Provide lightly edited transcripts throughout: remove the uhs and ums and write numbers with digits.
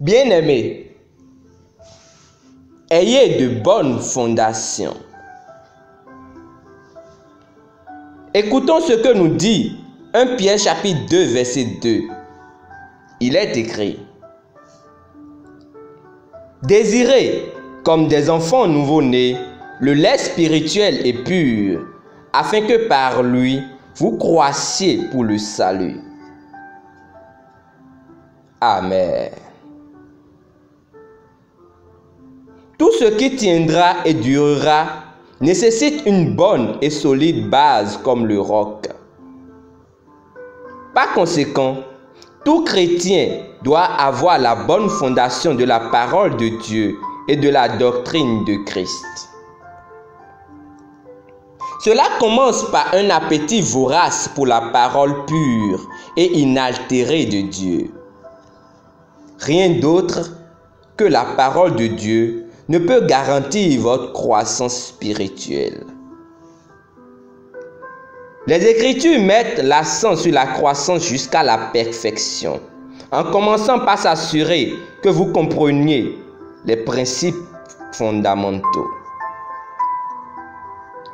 Bien-aimés, ayez de bonnes fondations. Écoutons ce que nous dit 1 Pierre chapitre 2 verset 2. Il est écrit: désirez comme des enfants nouveau-nés le lait spirituel et pur, afin que par lui vous croissiez pour le salut. Amen. Tout ce qui tiendra et durera nécessite une bonne et solide base comme le roc. Par conséquent, tout chrétien doit avoir la bonne fondation de la parole de Dieu et de la doctrine de Christ. Cela commence par un appétit vorace pour la parole pure et inaltérée de Dieu. Rien d'autre que la parole de Dieu ne peut garantir votre croissance spirituelle. Les Écritures mettent l'accent sur la croissance jusqu'à la perfection, en commençant par s'assurer que vous compreniez les principes fondamentaux.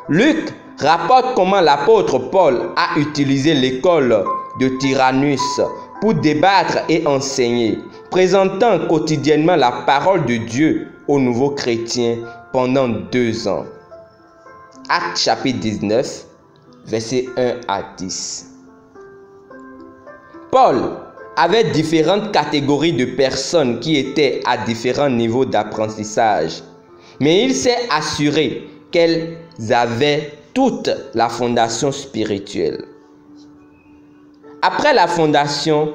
Luc rapporte comment l'apôtre Paul a utilisé l'école de Tyrannus pour débattre et enseigner, présentant quotidiennement la parole de Dieu aux nouveaux chrétiens pendant 2 ans. Actes chapitre 19, versets 1 à 10. Paul avait différentes catégories de personnes qui étaient à différents niveaux d'apprentissage, mais il s'est assuré qu'elles avaient toute la fondation spirituelle. Après la fondation,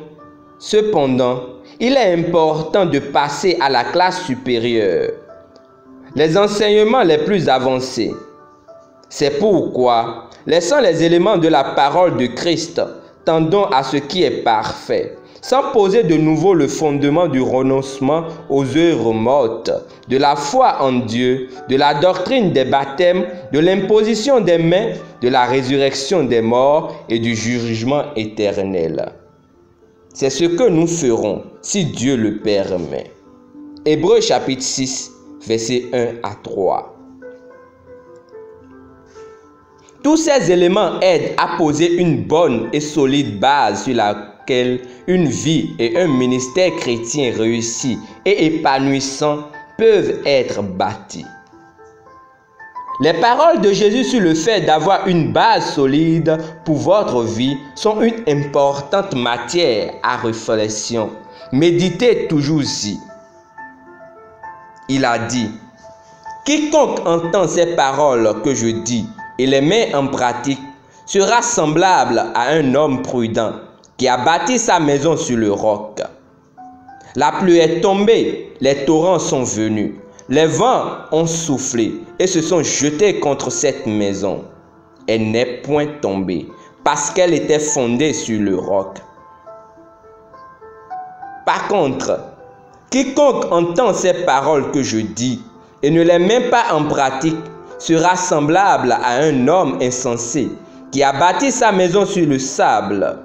cependant, il est important de passer à la classe supérieure, les enseignements les plus avancés. C'est pourquoi, laissant les éléments de la parole de Christ, tendons à ce qui est parfait, sans poser de nouveau le fondement du renoncement aux œuvres mortes, de la foi en Dieu, de la doctrine des baptêmes, de l'imposition des mains, de la résurrection des morts et du jugement éternel. C'est ce que nous ferons si Dieu le permet. Hébreux chapitre 6, versets 1 à 3. Tous ces éléments aident à poser une bonne et solide base sur laquelle une vie et un ministère chrétien réussi et épanouissant peuvent être bâtis. Les paroles de Jésus sur le fait d'avoir une base solide pour votre vie sont une importante matière à réflexion. Méditez toujours-y. Il a dit: quiconque entend ces paroles que je dis et les met en pratique sera semblable à un homme prudent qui a bâti sa maison sur le roc. La pluie est tombée, les torrents sont venus, les vents ont soufflé et se sont jetés contre cette maison. Elle n'est point tombée parce qu'elle était fondée sur le roc. Par contre, quiconque entend ces paroles que je dis et ne les met pas en pratique sera semblable à un homme insensé qui a bâti sa maison sur le sable.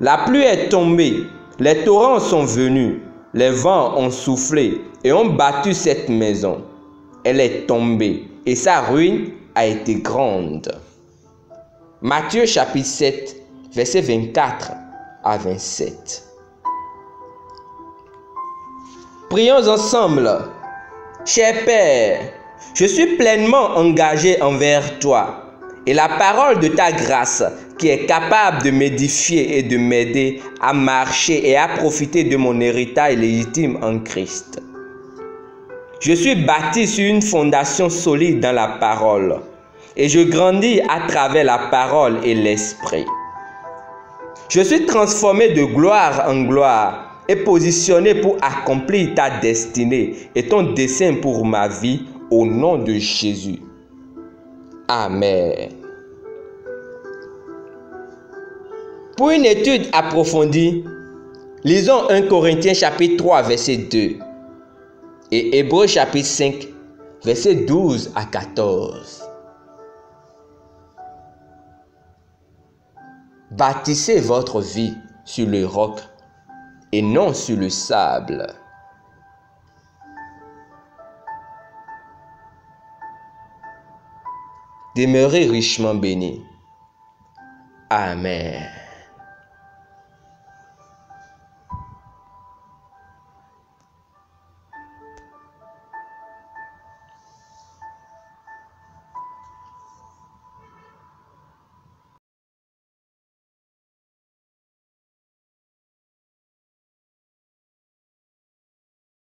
La pluie est tombée, les torrents sont venus, les vents ont soufflé et ont battu cette maison. Elle est tombée et sa ruine a été grande. Matthieu chapitre 7, versets 24 à 27. Prions ensemble. Cher Père, je suis pleinement engagé envers toi et la parole de ta grâce qui est capable de m'édifier et de m'aider à marcher et à profiter de mon héritage légitime en Christ. Je suis bâti sur une fondation solide dans la parole et je grandis à travers la parole et l'esprit. Je suis transformé de gloire en gloire et positionné pour accomplir ta destinée et ton dessein pour ma vie au nom de Jésus. Amen. Pour une étude approfondie, lisons 1 Corinthiens chapitre 3 verset 2 et Hébreux chapitre 5 verset 12 à 14. Bâtissez votre vie sur le roc et non sur le sable. Demeurez richement bénis. Amen.